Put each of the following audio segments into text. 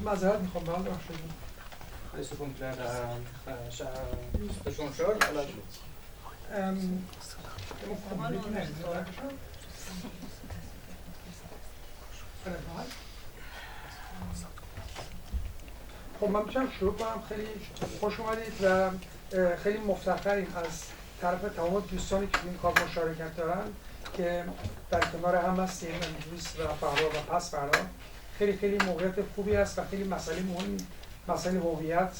معذرت میخوام بله بخشید Questo completa Station eller? خب من میتونم شروع کنم. خیلی خوش اومدید و خیلی مفتخریم از طرف تمام دوستانی که این کار مشارکت دارن که در کنار هم هستیم امروز و فردا و پس فردا. خیلی موقعیت خوبی است و خیلی مسئله مهمی، مسئله هویت،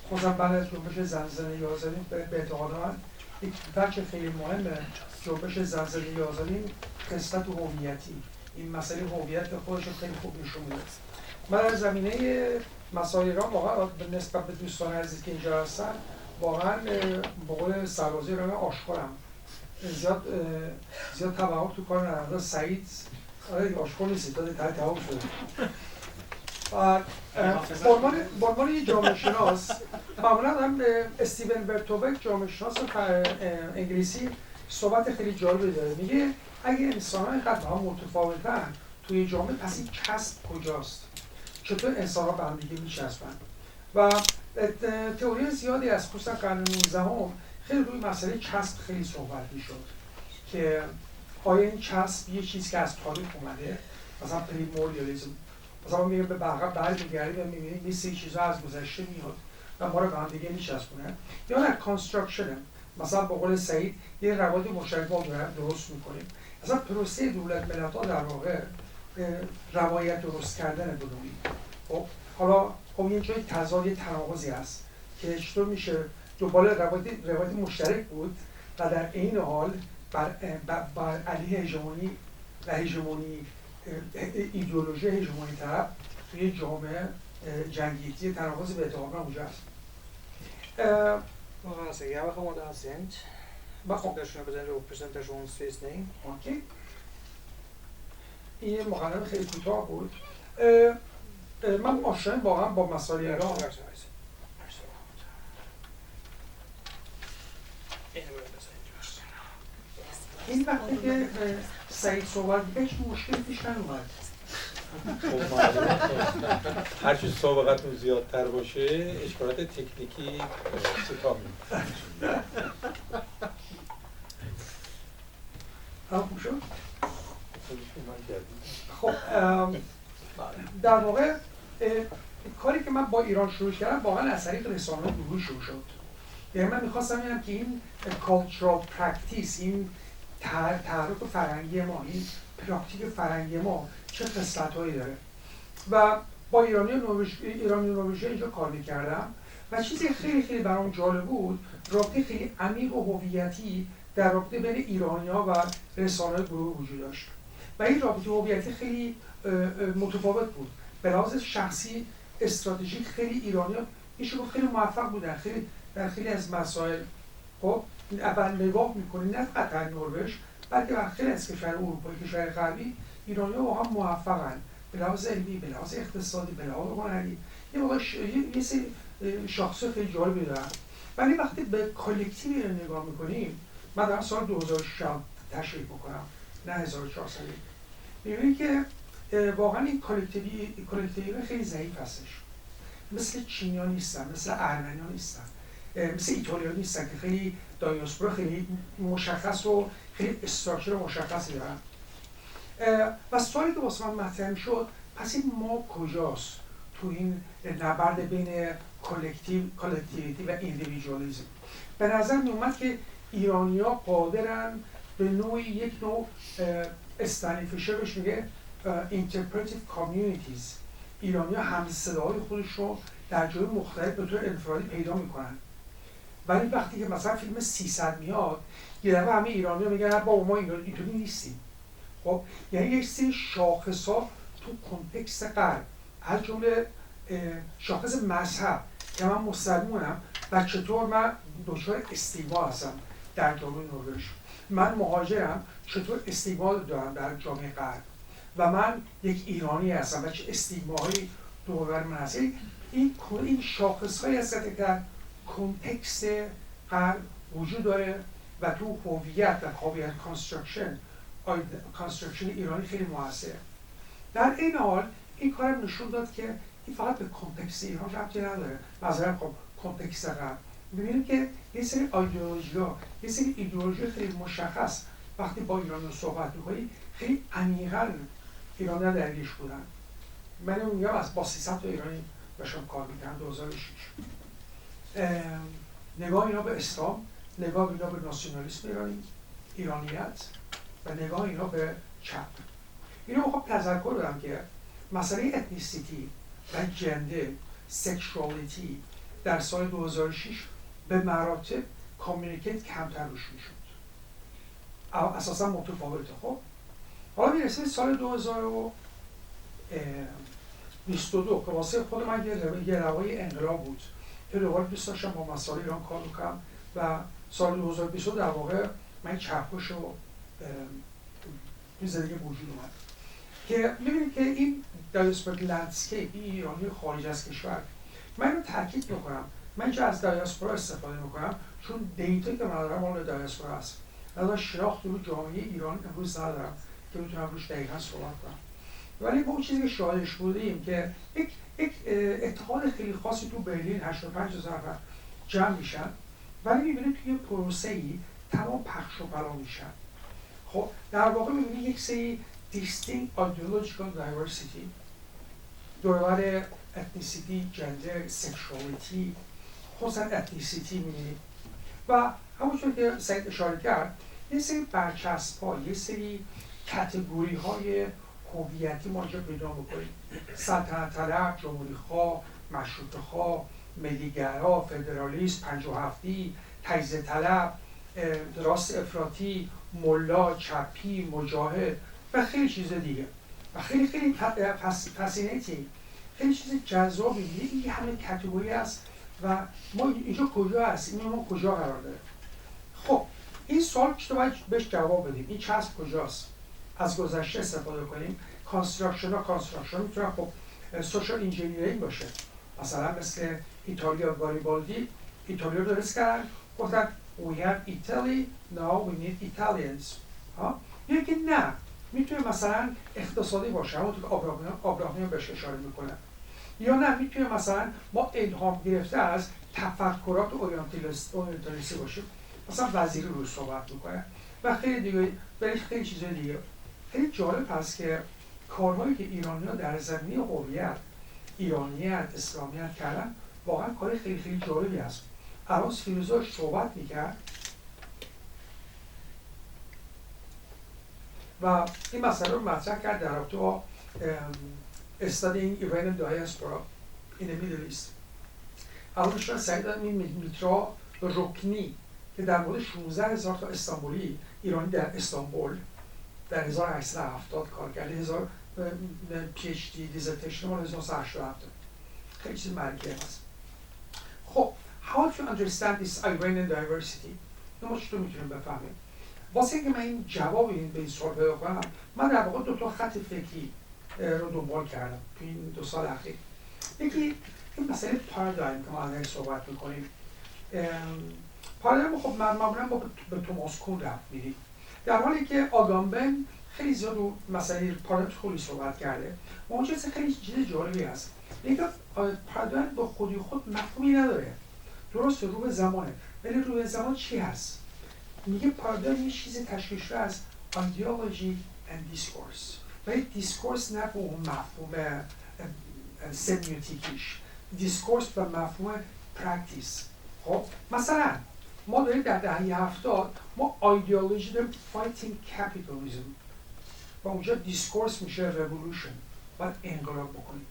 خصوصا بعد از جنبش زلزله 11 به اعتقاد من یک بخش خیلی مهمه جنبش زلزله 11 قسمت هویتی، این مسئله هویت خودش خیلی خوب نشون میده. من در زمینه مسائل ایران واقعا نسبت به دوستان عزیز که اینجا هستن واقعا به قول سربازی ایران آشکارم، زیاد توهم تو کار ندارم. سعید آشکار نیست، داده توهم شده. به عنوان یه جامعه شناس معمولا هم استیون برتوبک جامعه شناس انگلیسی صحبت خیلی جالبی داره. میگه اگه انسان‌ها اینقدر هم متفاوتن توی جامعه پس این چسب کجاست؟ چطور انسان‌ها به هم دیگه میچسبن؟ و تئوری زیادی از خصوصا قرن 19 خیلی روی مسئله چسب خیلی صحبت میشد که آیا این چسب یه چیزی که از تاریخ اومده، مثلا پریموریالیسم، مثلا ما میگیم به برمیگردیم و میبینیم یه سری چیزا از گذشته میاد و ما رو به هم دیگه میچسبونه، یا نه کانستراکشن، مثلا به قول سعید یه روابط مشترک ما درست میکنیم. مثلا پروسه دولت ملت‌ها در واقع روایت درست کردن بودونی. خب حالا یه جای تضاد، یه تناقضی هست که چطور میشه دنبال روایت مشترک بود و در این حال بر علیه هژمونی و هژمونی ایدئولوژی هژمونی طرف توی جامعه جنگید. یه تناقضی به اعتقاد من اونجا هست. Vad ska jag vara med assent? Presentationsvisning. اوکی. این یه مقدمه خیلی کوتاه بود. من آشنایم واقعا با مسائل ایران. این وقتی که سعید صحبت هیچ مشکلی پیش نیومد. هرچی سابقتون زیادتر باشه اشکالات تکنیکی ستام می‌کنه. خوب شد؟ خب در واقع کاری که من با ایران شروع کردم واقعا از طریق رسانه‌های گروهی شروع شد. یعنی من می‌خواستم ببینم که این کالچورال پرکتیس، این تحرک فرهنگی ما، این پراکتیک فرهنگی ما چه خصلت‌هایی داره و با ایرانی نروژی اینجا کار می‌کردم و چیزی خیلی برام جالب بود، رابطه خیلی عمیق و هویتی در رابطه بین ایرانی‌ها و رسانه‌های گروه وجود داشت و این رابطه هویتی خیلی متفاوت بود. به لحاظ شخصی استراتژیک خیلی ایرانی‌ها میشه گفت خیلی موفق بودن، خیلی در خیلی از مسائل. خب اول نگاه می‌کنید نه فقط در نروژ بلکه در خیلی از کشورهای اروپایی، کشورهای غربی ایرانی‌ها واقعا موفقن به لحاظ علمی، به لحاظ اقتصادی، به لحاظ هنری. یه سری شاخص خیلی جالبی دارن. ولی وقتی به کالکتیو نگاه می‌کنیم، من در سال 2006 تشریح بکنم نه 1400، می‌بینید که واقعا این کالکتیوی خیلی ضعیف هستش. مثل چینی‌ها نیستن، مثل ارمنی‌ها نیستن، مثل ایتالیا نیستن که خیلی دایاسپورا خیلی مشخص و خیلی استراکچر مشخصی دارن. و سوالی که واسه من مطرح شد، پس این ما کجاست تو این نبرد بین کالکتیویتی و ایندیویدوالیسم؟ به نظر می اومد که ایرانی‌ها قادرن به یک نوع استنلی فیشر بهش میگه interpretive communities. ایرانی‌ها همصداهای خودش رو در جای مختلف به طور انفرادی پیدا میکنن. ولی وقتی که مثلا فیلم 300 میاد، یه دفعه همه ایرانی‌ها میگن با ما اینطوری نیستیم. خب یعنی یک سری شاخص‌ها تو کنتکست غرب، از جمله شاخص مذهب که من مسلمونم و چطور من دچار استیگما هستم در جامعه نروژ، من مهاجرم چطور استیگما دارم در جامعه غرب و من یک ایرانی هستم و چه استیگماهایی دور من هست. این شاخص‌هایی هست که در کنتکست غرب وجود داره و تو هویت و کانستراکشن ایرانی خیلی موثره. در این حال این کارم نشون داد که این فقط به کنتکست ایران ربطی نداره. مثلا خب کنتکست قبل می‌بینیم که یه سری ایدئولوژی‌ها، یه سری ایدئولوژی خیلی مشخص وقتی با ایرانی صحبت می‌کنی خیلی عمیقاً ایرانی‌ها درگیرش بودن. من میگم با 300 تا ایرانی باشم کار می‌کردم 2006. نگاه اینا به اسلام، نگاه اینا به ناسیونالیسم ایرانیت و نگاه اینا به چپ. اینو میخوام تذکر بدم که مسئله اتنیسیتی و جنده، سکشوالیتی در سال 2006 به مراتب کامیونیکیت کمتر روش میشد. اساسا متفاوته. خب حالا میرسیم سال 2022 که واسه خود من یه روای انقلاب بود که دوباره دوست داشتم با مسائل ایران کار بکنم و سال 2022 در واقع من چرخش رو زندگی وجود اومد که می‌بینیم که این دیاسپوریک لندسکیپ، این ایرانی خارج از کشور، من رو تاکید میکنم، من اینجا از دیاسپورا استفاده میکنم چون دیتایی که من دارم مال دیاسپورا است. من شناخت رو جامعه ایران امروز ندارم که بتونم روش دقیقاً صحبت کنم. ولی با اون چیزی که شاهدش بودیم که یک اتحاد خیلی خاصی تو برلین 85,000 نفر جمع میشن، ولی می‌بینید توی پروسه‌ای تمام پخش و پلا میشن. خب در واقع می‌بینید یک سری distinct ideological diversity دوربر ethnicity، gender، sexuality، خصوصا ethnicity می‌بینید و همونطور که سعید اشاره کرد یه سری برچسب‌ها، یه سری کاتگوری‌های هویتی ما اینجا پیدا می‌کنیم. سلطنت طلب، جمهوری‌خواه، مشروطه‌خواه، ملیگرا، فدرالیست، 57ی، تجزیه طلب، راست افراطی، ملا، چپی، مجاهد و خیلی چیز دیگه و خیلی فسینیتی، خیلی چیز جذابی. این همه کاتگوری است و ما اینجا کجا هستیم؟ این ما کجا قرار داره؟ خب این سوال که باید بهش جواب بدیم. این چسب کجاست؟ از گذشته استفاده کنیم. کانستراکشن میتونه خب سوشال انجینیرینگ باشه. مثلا مثل ایتالیا گاریبالدی، ایتالیا رو درست کردن، گفتن we have Italy, now we need Italians. یا که نه، میتونه مثلا اقتصادی باشه، همونطور که آبراهامیان بهش اشاره میکنه. یا نه، میتونه مثلا ما الهام گرفته از تفکرات اورینتالیستی باشه، مثلا وزیری رو صحبت میکنه و خیلی دیگه، خیلی چیزای دیگه. خیلی جالب هست که کارهایی که ایرانی‌ها در زمینه هویت، ایرانیت، اسلامیت کردن واقعا کار خیلی خیلی جالبی است. الان فیلوزوف صحبت میکرد و این مسئله رو مطرح کرد در رابطه با studying Iranian diaspora in the Middle East. الان شما سعی دارم این میترا رکنی که در مورد 16,000 تا استانبولی ایرانی در استانبول در 1870 کار کرده، 1000 PhD دیزرتیشن مال 1987 خیلی چیز مرگی هست. خب how to understand this Iranian diversity؟ ما چطور میتونیم بفهمیم؟ واسه اینکه من این جواب به این سوال پیدا کنم، من در واقع دو تا خط فکری رو دنبال کردم تو این 2 سال اخیر. یکی این مسئله پارادایم که ما ازش صحبت میکنیم. پارادایم خب معمولا با به توماس کون رفت میدیم، در حالی که آگامبن خیلی زیاد رو مسئله پارادایم خیلی صحبت کرده و اونجا خیلی چیز جالبی هست. اینکه پارادایم با خودی خود مفهومی نداره، درست رو به زمانه، ولی رو به زمان چی هست؟ میگه پارادایم یه چیز تشکیل از ایدئولوژی and دیسکورس، ولی دیسکورس نه به اون مفهوم سمیوتیکیش، دیسکورس به مفهوم پرکتیس. خب مثلا ما داریم در دهه 70 ما ایدئولوژی داریم فایتینگ کپیتالیسم و اونجا دیسکورس میشه رولوشن، باید انقلاب بکنیم.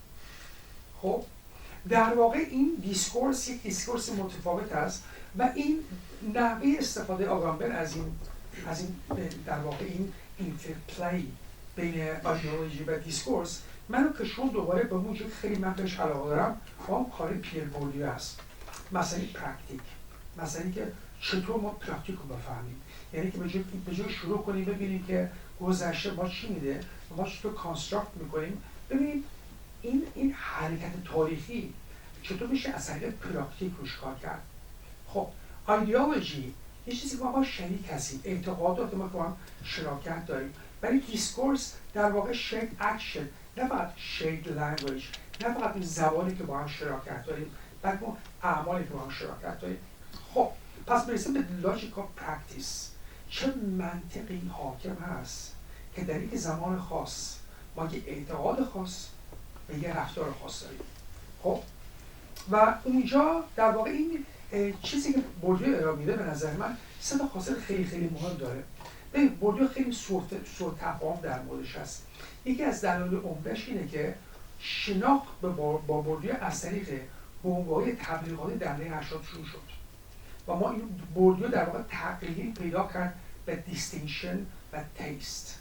خب در واقع این دیسکورس یک دیسکورس متفاوت است و این نحوه استفاده آگامبن از این در واقع این اینترپلی بین ایدئولوژی و دیسکورس منو کشون دوباره به موجود خیلی من بهش علاقه دارم و اون کار پیر بوردیو است. مسئله پرکتیک، مسئله که چطور ما پرکتیک رو بفهمیم، یعنی که به جای شروع کنیم ببینیم که گذشته ما چی میده و ما چطور کانستراکت میکنیم، ببینیم این حرکت تاریخی چطور میشه از طریق پرکتیک روش کار کرد. خب ایدئولوژی یه چیزی که ما شریک هستیم، اعتقادات ما که هم شراکت داریم، ولی دیسکورس در واقع شریک اکشن، نه فقط شید لنگویج، نه فقط این زبانی که با هم شراکت داریم، بلکه اون اعمالی که با هم شراکت داریم. خب پس برسیم به لاجیکال پرکتیس. چه منطقی حاکم هست که در یک زمان خاص ما یک اعتقاد خاص و یک رفتار خاص داریم. خب و اونجا در واقع این چیزی که بوردیو ارائه میده به نظر من سه تا خاصیت خیلی خیلی مهم داره. ببین بوردیو خیلی سوء تفاهم در موردش هست. یکی از دلایل عمده‌اش اینه که شناخت با بوردیو از طریق بنگاه‌های تبلیغاتی در دهه 80 شروع شد و ما این بوردیو در واقع تغییری پیدا کرد به دیستینکشن و تیست.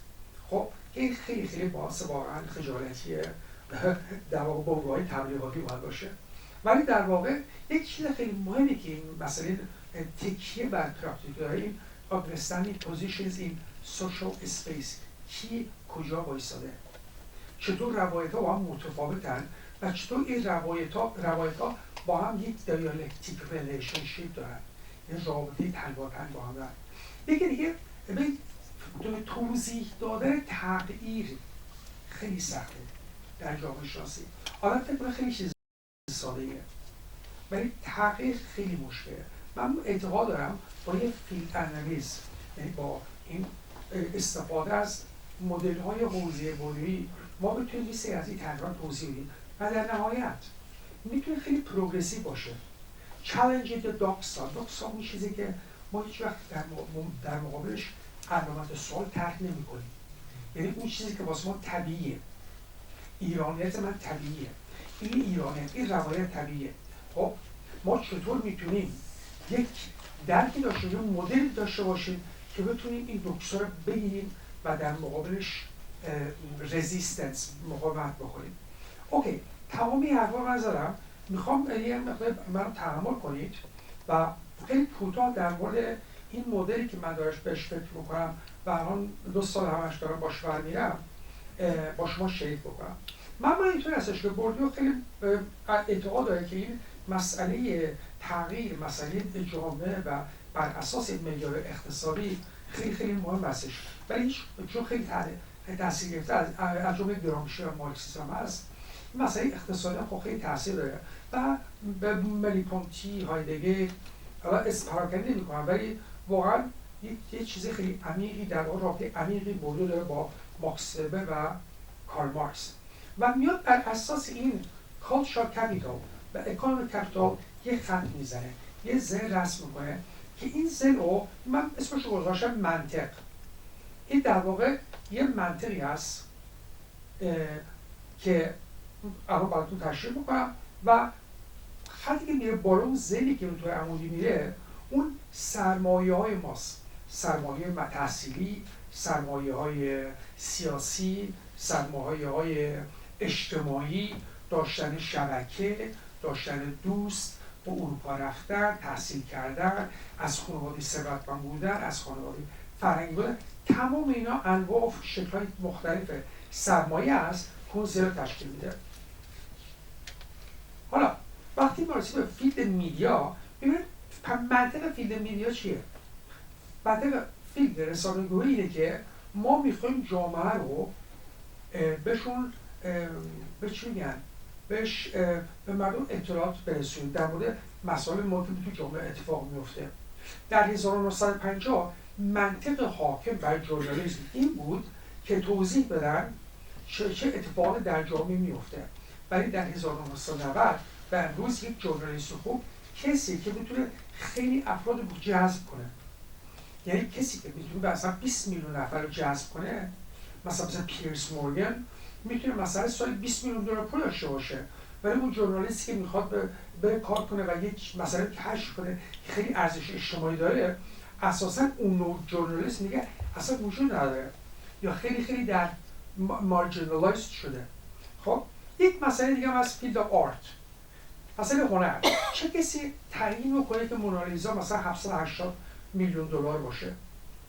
خب این خیلی خیلی باعث واقعا خجالتیه در واقع بنگاه‌های تبلیغاتی باید باشه. ولی در واقع یک چیز خیلی مهمی که این مسئله تکیه بر پراکتیک داره، این understanding positions in social space، کی کجا وایساده، چطور روایت‌ها با هم متفاوتن و چطور این روایت‌ها با هم یک دیالکتیک ریلیشنشیپ دارن، یه رابطه تنگاتنگ با هم دارن. یکی دیگه توضیح دادن تغییر خیلی سخته در جامعه شناسی. آدم فکر کنه خیلی چیز ساده‌ایه ولی تغییر خیلی مشکله. من اعتقاد دارم با یه فیلد انالیز، یعنی با این استفاده از مدل‌های حوزه بوردیویی ما بتونیم یه سری از این تغییرات توضیح بدیم و در نهایت میتونه خیلی پروگرسیو باشه. چالنج یا داکسا اون چیزی که ما هیچ وقت در مقابلش علامت سوال طرح نمی‌کنیم، یعنی اون چیزی که واسه ما طبیعیه. ایرانیت من طبیعیه، این ایرانیت، این روایت طبیعیه. خب ما چطور میتونیم یک درکی داشته باشیم، مدل داشته باشیم که بتونیم این دکتر رو بگیریم و در مقابلش رزیستنس، مقاومت بکنیم. اوکی، تمامی حرفا نزدم، میخوام یه مقدار منو تحمل کنید و خیلی کوتاه در مورد این مدلی که من دارش بهش فکر میکنم و الان 2 سال همش دارم باش برمیرم با شما شریک بکنم. من اینطور هستش که بوردیو خیلی اعتقاد داره که این مسئله تغییر، مسئله جامعه و بر اساس معیار اقتصادی خیلی خیلی مهم هستش، ولی چون خیلی تاثیر گرفته از جمله گرامشی و مارکسیسم هست، مسئله اقتصادی هم خیلی تاثیر داره و به ملیپونتی، هایدگر پراکنده نمی‌کنم، ولی واقعا یه چیز خیلی عمیقی در واقع رابطه عمیقی بوردیو داره با ماکس وبر و کارل مارکس و میاد بر اساس این کالچرال کپیتال و اکونومیک کپیتال یه خط میزنه، یه زل رسم میکنه که این زل رو من اسمش رو گذاشتم منطق. این در واقع یه منطقی هست که الان براتون تشریح میکنم و خطی که میره بالا، اون زلی که توی عمودی میره، اون سرمایه‌های ماست، سرمایه تحصیلی، سرمایه‌های سیاسی، سرمایه‌های اجتماعی، داشتن شبکه، داشتن دوست، به اروپا رفتن، تحصیل کردن، از خانواده ثروتمند بودن، از خانواده فرهنگی بودن، تمام اینا انواع و شکل‌های مختلف سرمایه است که اون زیر تشکیل میده. حالا وقتی ما رسیم به فیلد میدیا، ببینید منطق فیلد میدیا چیه؟ منطق فیلد رسانه‌گویی اینه که ما میخوایم جامعه رو بهشون به چی میگن؟ به مردم اطلاعات برسونیم در مورد مسائل مهمی که تو جامعه اتفاق میفته. در 1950 منطق حاکم بر ژورنالیسم این بود که توضیح بدن چه اتفاقی در جامعه میفته. ولی در 1990 و امروز یک ژورنالیست خوب کسی که میتونه خیلی افراد رو جذب کنه، یعنی کسی که میتونه مثلا 20 میلیون نفر رو جذب کنه، مثلا پیرس مورگان میتونه مثلا سال 20 میلیون دلار پول داشته باشه، ولی اون ژورنالیستی که میخواد بره کار کنه و یک مثلا کشف کنه که خیلی ارزش اجتماعی داره، اساسا اون نوع ژورنالیست میگه اصلا وجود نداره یا خیلی خیلی در مارجینالایزد شده. خب یک مسئله دیگه هم از فیلد آرت، مسئله هنر. چه کسی تعیین میکنه که مونالیزا مثلا 780 میلیون دلار باشه؟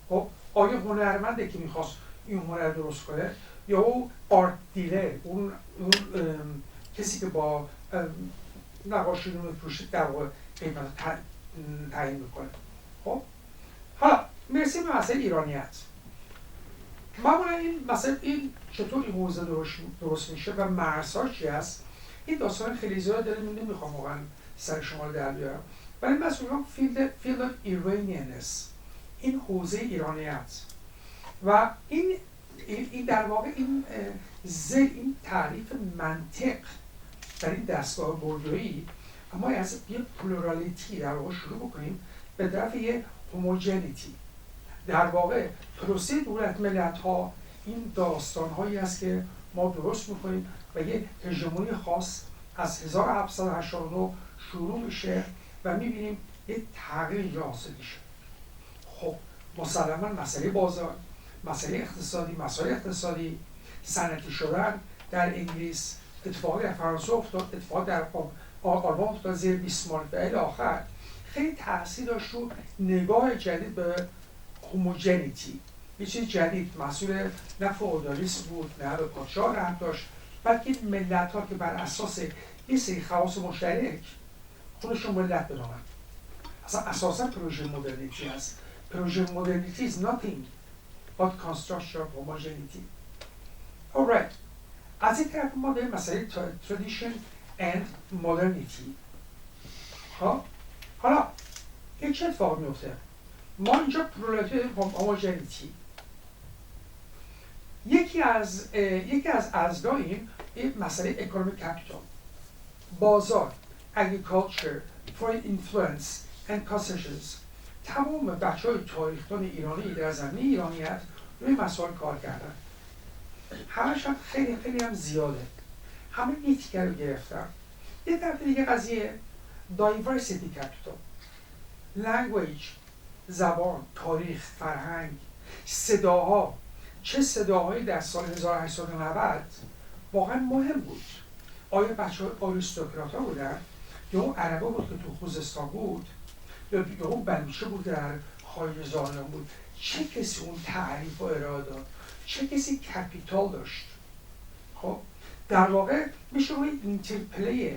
خب آیا هنرمنده که میخواست این هنر درست کنه یا اون آرت دیلر، اون کسی که با نقاشی رو میفروشه در واقع قیمت تعیین میکنه؟ خب حالا میرسیم به مسئله ایرانیت. معمولا این مثلا این چطور این حوزه درست میشه و مرزها چی هست، این داستان خیلی زیاد داره، نمیخوام واقعا سر شما رو در بیارم، ولی من میگم فیلد آف ایرانیانس، این حوزه ایرانیت و این در واقع این این تعریف منطق در این دستگاه بوردویی، اما از یه پلورالیتی در واقع شروع بکنیم به طرف یه هوموجنیتی. در واقع پروسه دولت ملت ها این داستان هایی است که ما درست میکنیم و یه هژمونی خاص از 1789 شروع میشه و میبینیم یه تغییر اینجا حاصل میشه. خب مسلما مسئله بازار، مسئله اقتصادی، مسائل اقتصادی، صنعتی شدن در انگلیس، اتفاقی در فرانسه افتاد، اتفاق در آلمان افتاد زیر بیسمارک و الی آخر، خیلی تاثیر داشت رو نگاه جدید به هوموجنیتی. یه چیز جدید، مسئول نه فئودالیسم بود، نه به پادشاه رحم داشت، بلکه ملت ها که بر اساس یه سری خواص مشترک خودشون ملت بنامن. اصلا اساسا پروژه مدرنیتی هست. پروژه مدرنیتی is nothing but construction of homogeneity. Alright. از این طرف ما داریم مسئله tradition and modernity. حالا این چه اتفاق میفته؟ ما اینجا پرولتاری هوموجنیتی. یکی از اجزای این مسئله اکونومیک کپیتال، بازار، اگریکالچر، فورین اینفلوئنس اند کانسشنز. تمام بچه‌های تاریخ‌دان ایرانی در زمینه ایرانیت روی مسائل کار کردن. همش هم خیلی خیلی هم زیاده. همه یه تیکه رو گرفتن. یه طرف دیگه قضیه دایورسیتی کپیتال، لنگویج، زبان، تاریخ، فرهنگ، صداها، چه صداهایی در سال 1890 واقعا مهم بود. آیا بچه‌ها آریستوکرات‌ها بودن؟ یا اون عربا بود که تو خوزستان بود؟ یا اون بلوچه بود در خایزانیان بود؟ چه کسی اون تعریف و ارائه داد؟ چه کسی کپیتال داشت؟ خب در واقع میشه روی اینترپلی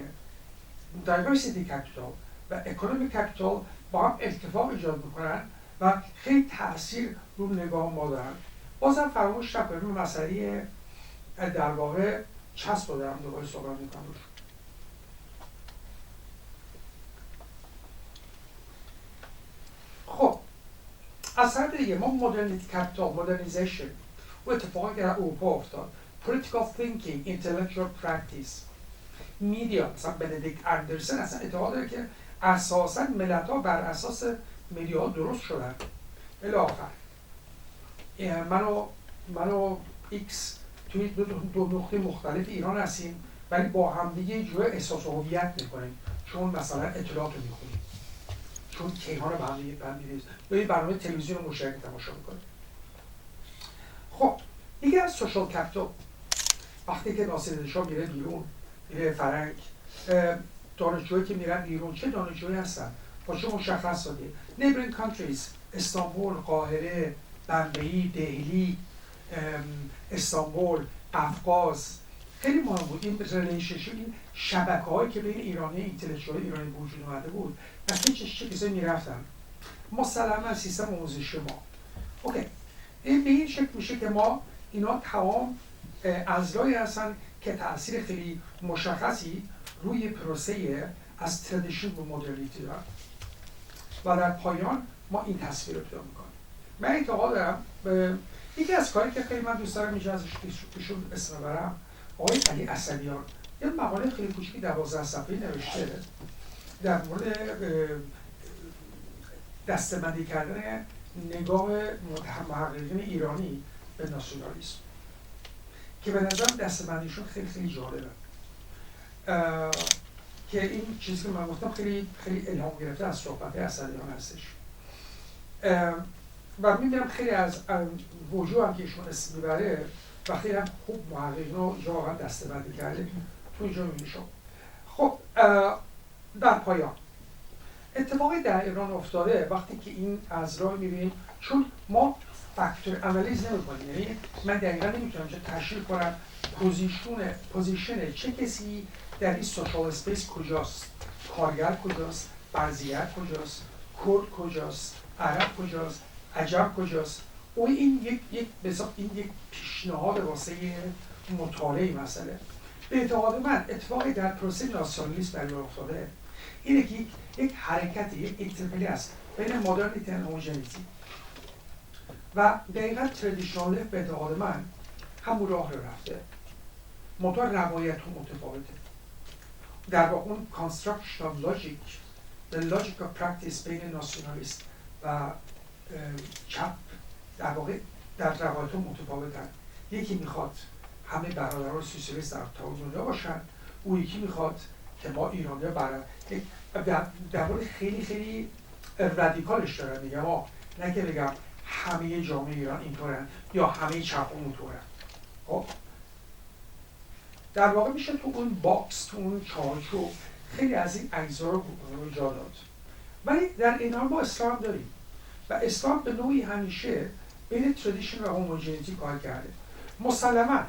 دایورسیتی کپیتال و اکونومیک کپیتال با هم اتفاق ایجاد میکنن و خیلی تاثیر رو نگاه ما دارن. بازم فراموش نکنیم مسئله در واقع چسب رو دارم دوباره صحبت میکنم روش. خب از طرف دیگه ما مدرنیتی کپیتال، مدرنیزیشن و اتفاقی که در اروپا افتاد، political thinking, intellectual practice، میدیا، مثلا بندیکت اندرسن اصلا اعتقاد داره که اساساً ملت‌ها بر اساس میدیا درست شدن. الی آخر من و ایکس توی دو نقطه مختلف ایران هستیم ولی با همدیگه یه جور احساس هویت میکنیم، چون مثلا اطلاعات رو میخونیم، چون کیهان رو به هم می‌ریزیم، یا یه برنامه تلویزیون رو مشترک تماشا میکنیم. خب دیگه از سوشال کپیتال، وقتی که ناصرالدین شاه میره بیرون، میره فرنگ، دانشجوهایی که میرن بیرون چه دانشجوهایی هستن؟ با چه مشخصاتی؟ نیبرینگ کانتریز، استانبول، قاهره، بمبئی، دهلی، استانبول، قفقاز، خیلی مهم بود این ریلیشنشیپ، این شبکه‌هایی که بین ایرانی اینتלקچوال ایرانی وجود اومده بود و چه کسایی میرفتن. مسلما سیستم آموزش ما اوکی این به این شکل میشه که ما اینا تمام اجزایی هستن که تاثیر خیلی مشخصی روی پروسه از تردیشن به مدرنیتی دارن و در پایان ما این تصویر رو پیدا میکنیم. من اعتقاد دارم یکی از کاری که خیلی من دوست دارم اینجا ازش ایشون اسم ببرم، آقای علی اسدیان یه مقاله خیلی کوچیکی 12 صفحه‌ای نوشته در مورد دسته‌بندی کردن نگاه محققین ایرانی به ناسیونالیسم که به نظرم دسته‌بندیشون خیلی خیلی جالبه، که این چیزی که من گفتم خیلی خیلی الهام گرفته از صحبت اسدیان هستش و می‌بینم خیلی از وجوه هم که ایشون اسم میبره و خیلی هم خوب محققین رو اینجا واقعا دسته‌بندی کرده تو اینجا می‌بینی شما. خب در پایان اتفاقی در ایران افتاده وقتی که این از راه می‌بینیم، چون ما فاکتور انالیز نمی‌کنیم، یعنی من دقیقاً نمی‌تونم اینجا تشریح کنم پوزیشن چه کسی در این سوشال اسپیس کجاست، کارگر کجاست، برزیت کجاست، کرد کجاست، عرب کجاست، عجم کجاست، این یک پیشنهاد واسه مطالعه مسئله. به اعتقاد من اتفاقی در پروسه ناسیونالیسم برای افتاده اینه که یک حرکتی، یک انتقالی است بین مدرنیته و هوموژنیتی و دقیقا تردیشنال به اعتقاد من همون راه رو رفته، منتها روایت هم متفاوته. در واقع اون construction logic the logic of practice بین ناسیونالیست و چپ در واقع در روایت هم متفاوتن. یکی میخواد همه برادران سوسیالیست در دنیا باشن، او یکی میخواد که ما ایرانی‌ها در مورد خیلی خیلی رادیکالش دارن میگم، نه که بگم همه جامعه ایران اینطورن یا همه چپ اونطورن. خب در واقع میشه تو اون باکس، تو اون چارچوب خیلی از این اجزا رو جا داد. ولی در این حال ما اسلام داریم و اسلام به نوعی همیشه بین تردیشن و هوموژنیتی کار کرده. مسلماً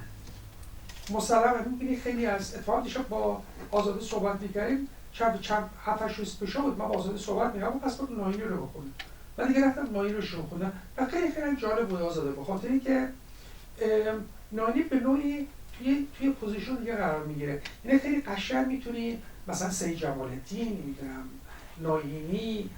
می‌بینی خیلی از اتفاقات دیشب با آزاده صحبت می‌کردیم، چند 7-8 روز پیش بود من با آزاده صحبت می‌کردم، پس بود ناینی رو بخونم. من دیگه رفتم ناینی رو شروع خوندم و خیلی خیلی جالب بود آزاده، به خاطر اینکه ناینی به نوعی توی پوزیشن دیگه قرار میگیره. یعنی خیلی قشنگ میتونی مثلا سید جمال الدین، میدونم ناینی،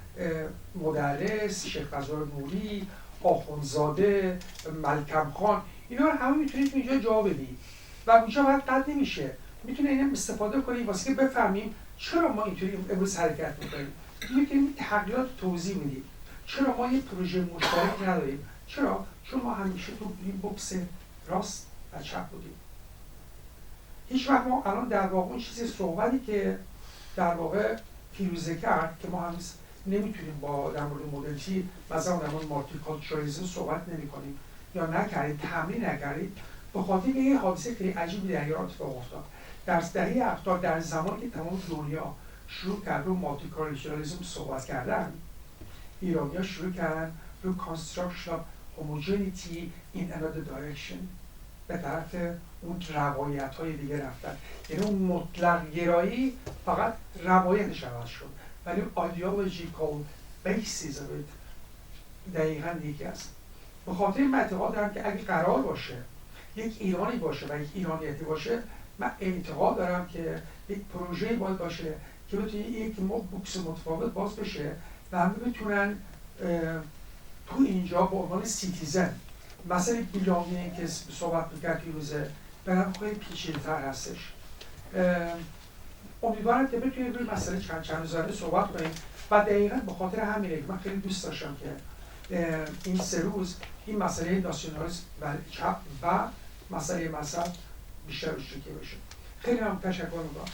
مدرس، شیخ فضل نوری، آخوندزاده، ملکم خان، اینا رو همه میتونید اینجا جا بدید و اونجا باید قد نمیشه، میتونه اینم استفاده کنیم واسه که بفهمیم چرا ما اینطوری امروز حرکت میکنیم. میتونیم تحقیقات توضیح میدیم چرا ما یه پروژه مشترک نداریم. چرا؟ چون ما همیشه تو این بوکس راست و چپ بودیم. هیچ وقت ما الان در واقع اون چیزی صحبتی که در واقع فیروزه کرد که ما هنوز نمیتونیم با در مورد مدرنیتی مثلا در مورد مالتیکالچرالیسم صحبت نمیکنیم یا نکردید، تمرین نکردید، به خاطر اینکه یه حادثه خیلی عجیبی در ایران اتفاق افتاد. در دهه 70 در زمانی که تمام دنیا شروع کرد رو مالتیکالچرالیسم صحبت کردن، ایرانی‌ها شروع کردن رو construction of homogeneity in another direction، به طرف اون روایت‌های دیگه رفتن. یعنی اون مطلق گرایی فقط روایتش عوض شد، ولی ideological basis of it دقیقاً یکی است. به خاطر این اعتقاد دارم که اگه قرار باشه یک ایرانی باشه و یک ایرانیتی باشه، من اعتقاد دارم که یک پروژه باید باشه که بتونه یک بوکس متفاوت باز بشه و همه بتونن تو اینجا به عنوان سیتیزن، مثلا بیلانگینگ که صحبت می‌کرد روزه برام خیلی پیچیده‌تر هستش. امیدوارم که بتونیم روی مسئله چند روزانه صحبت کنیم و دقیقاً به خاطر همینه که من خیلی دوست داشتم که این 3 روز این مسئله ناسیونالیسم و چپ و مسئله مذهب بیشتر روش تکیه بشه. خیلی هم تشکر می‌کنم.